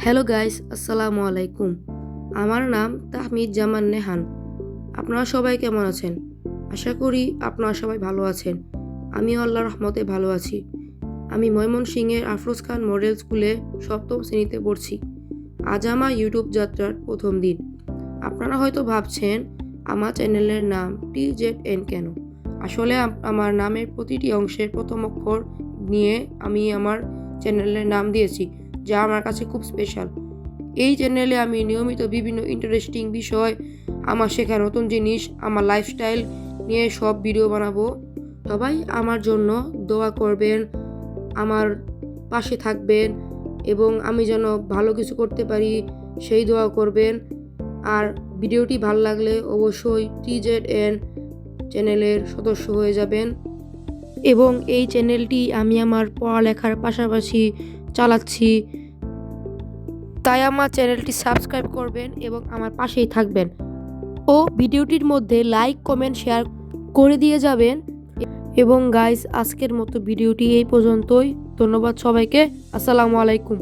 Hello guys, আসসালামু আলাইকুম। আমার নাম তাহমিদ জামান নেহান। আপনারা সবাই কেমন আছেন? আশা করি আপনারা সবাই ভালো আছেন। আমিও আল্লাহর রহমতে ভালো আছি। আমি ময়মনসিংহের আফরোজ খান মডেল স্কুলে সপ্তম শ্রেণীতে পড়ছি। আজ আমার ইউটিউব যাত্রার প্রথম দিন। আপনারা হয়তো ভাবছেন আমার চ্যানেলের নাম TZN কেন? আসলে আমার নামের প্রতিটি অংশের প্রথম অক্ষর নিয়ে আমি আমার চ্যানেলের নাম দিয়েছি, যা আমার কাছে খুব স্পেশাল। এই চ্যানেলে আমি নিয়মিত বিভিন্ন ইন্টারেস্টিং বিষয়, আমার শেখা নতুন জিনিস, আমার লাইফস্টাইল নিয়ে সব ভিডিও বানাবো। সবাই আমার জন্য দোয়া করবেন, আমার পাশে থাকবেন এবং আমি যেন ভালো কিছু করতে পারি সেই দোয়া করবেন। আর ভিডিওটি ভালো লাগলে অবশ্যই TZN চ্যানেলের সদস্য হয়ে যাবেন। এবং এই চ্যানেলটি আমি আমার পড়ালেখার পাশাপাশি চালাচ্ছি, তাই আমার চ্যানেলটি সাবস্ক্রাইব করবেন এবং আমার পাশেই থাকবেন ও ভিডিওটির মধ্যে লাইক, কমেন্ট, শেয়ার করে দিয়ে যাবেন। এবং গাইস, আজকের মতো ভিডিওটি এই পর্যন্তই। ধন্যবাদ সবাইকে। আসসালামু আলাইকুম।